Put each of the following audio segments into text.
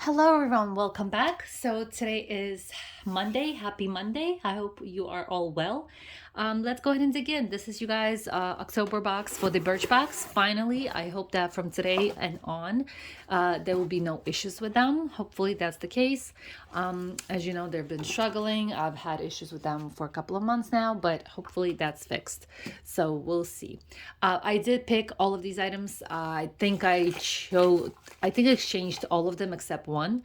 Hello, everyone. Welcome back. So, today is Monday. Happy Monday. I hope you are all well. Let's go ahead and dig in. This is you guys' October box for the Birchbox. Finally, I hope that from today and on, there will be no issues with them. Hopefully, that's the case. As you know, they've been struggling. I've had issues with them for a couple of months now, but hopefully, that's fixed. So, we'll see. I did pick all of these items. I think I exchanged all of them except one.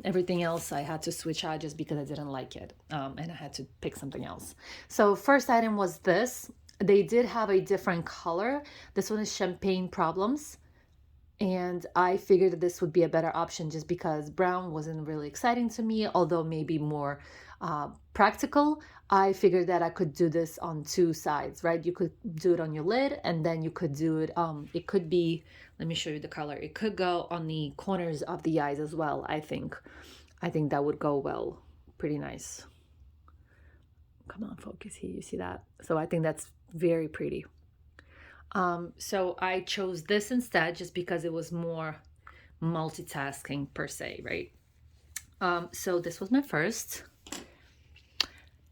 Everything else I had to switch out just because I didn't like it, and I had to pick something else. So first item was this. They did have a different color. This one is Champagne Problems. And I figured that this would be a better option just because brown wasn't really exciting to me, although maybe more practical. I figured that I could do this on two sides, right? You could do it on your lid and then you could do it, it could be, let me show you the color. It could go on the corners of the eyes as well, I think. I think that would go well. Pretty nice. Come on, focus here. You see that? So I think that's very pretty. So I chose this instead just because it was more multitasking per se, right? So this was my first.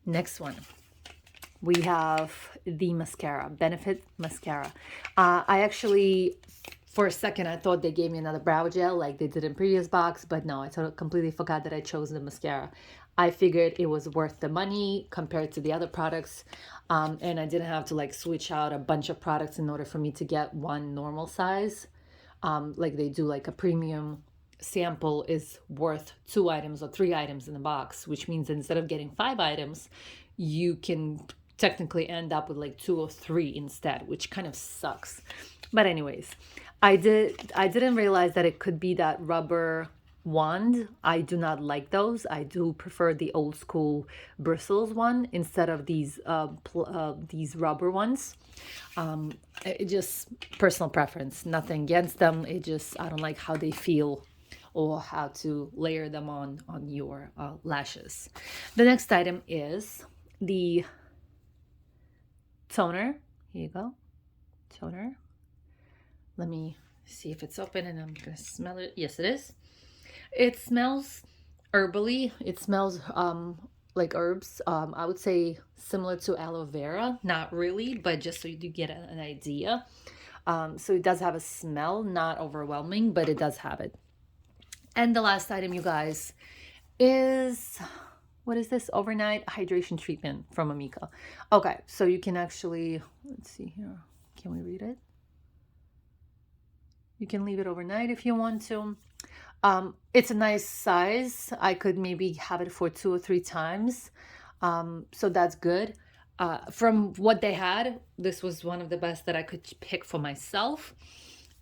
Next one, we have the mascara, Benefit Mascara. I actually, for a second, I thought they gave me another brow gel like they did in previous box, but no, I completely forgot that I chose the mascara. I figured it was worth the money compared to the other products, and I didn't have to like switch out a bunch of products in order for me to get one normal size. Like they do like a premium sample is worth 2 items or 3 items in the box, which means that instead of getting 5 items, you can technically end up with like 2 or 3 instead, which kind of sucks. But anyways, I didn't realize that it could be that rubber wand. I do not like those. I do prefer the old school bristles one instead of these rubber ones. It just personal preference, nothing against them. It just I don't like how they feel or how to layer them on your lashes. The next item is the toner. Here you go, toner. Let me see if it's open and I'm gonna smell it. Yes, it is. It smells herbally. It smells like herbs. I would say similar to aloe vera. Not really, but just so you do get an idea. So it does have a smell, not overwhelming, but it does have it. And the last item, you guys, is what is this? Overnight hydration treatment from Amika. Okay, so you can actually, let's see here. Can we read it? You can leave it overnight if you want to. It's a nice size. I could maybe have it for 2 or 3 times. So that's good. From what they had, this was one of the best that I could pick for myself.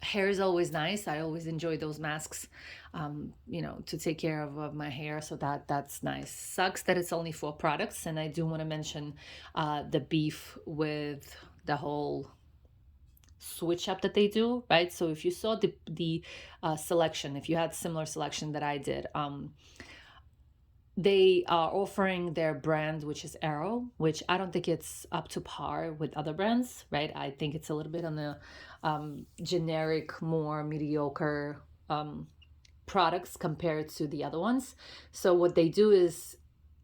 Hair is always nice. I always enjoy those masks, to take care of my hair. So that's nice. Sucks that it's only 4 products. And I do want to mention the beef with the whole switch up that they do, right? So if you saw the selection, if you had similar selection that I did, they are offering their brand, which is Arrow, which I don't think it's up to par with other brands, right? I think it's a little bit on the generic, more mediocre products compared to the other ones. So what they do is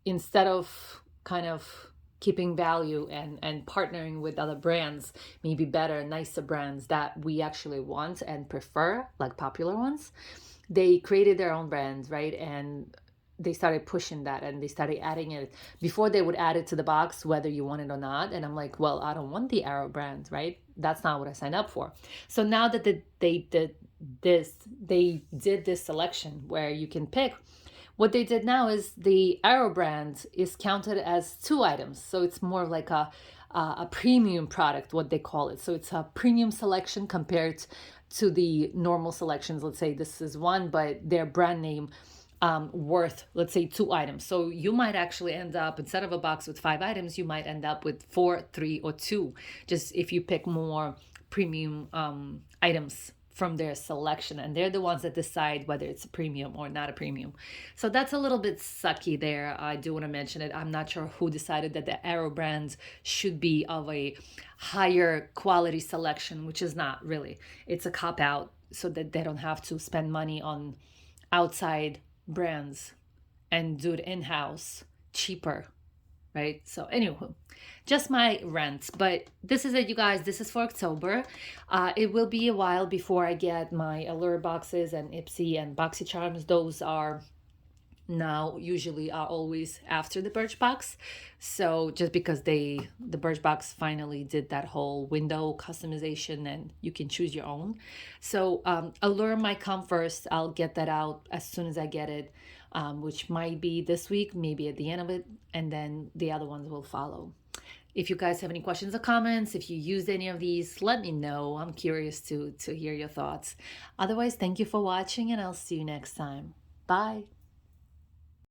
instead of kind of keeping value and partnering with other brands, maybe better, nicer brands that we actually want and prefer, like popular ones, they created their own brands, right? And they started pushing that and they started adding it. Before they would add it to the box whether you want it or not, and I'm like, well, I don't want the Arrow brand, right? That's not what I signed up for. So now that they did this selection where you can pick, what they did now is the Arrow brand is counted as 2 items, so it's more like a premium product, what they call it. So it's a premium selection compared to the normal selections. Let's say this is one, but their brand name worth, let's say, 2 items. So you might actually end up, instead of a box with 5 items, you might end up with 4, 3, or 2, just if you pick more premium items from their selection, and they're the ones that decide whether it's a premium or not a premium. So that's a little bit sucky there. I do want to mention it. I'm not sure who decided that the Arrow brand should be of a higher quality selection, which is not really. It's a cop out so that they don't have to spend money on outside brands and do it in-house cheaper, right? So anywho, just my rant. But this is it, you guys. This is for October. It will be a while before I get my allure boxes and Ipsy and Boxy Charms. Those are now usually are always after the Birchbox. So just because the Birchbox finally did that whole window customization and you can choose your own. So Allure might come first. I'll get that out as soon as I get it, which might be this week, maybe at the end of it, and then the other ones will follow. If you guys have any questions or comments, if you used any of these, let me know. I'm curious to hear your thoughts. Otherwise, thank you for watching and I'll see you next time. Bye.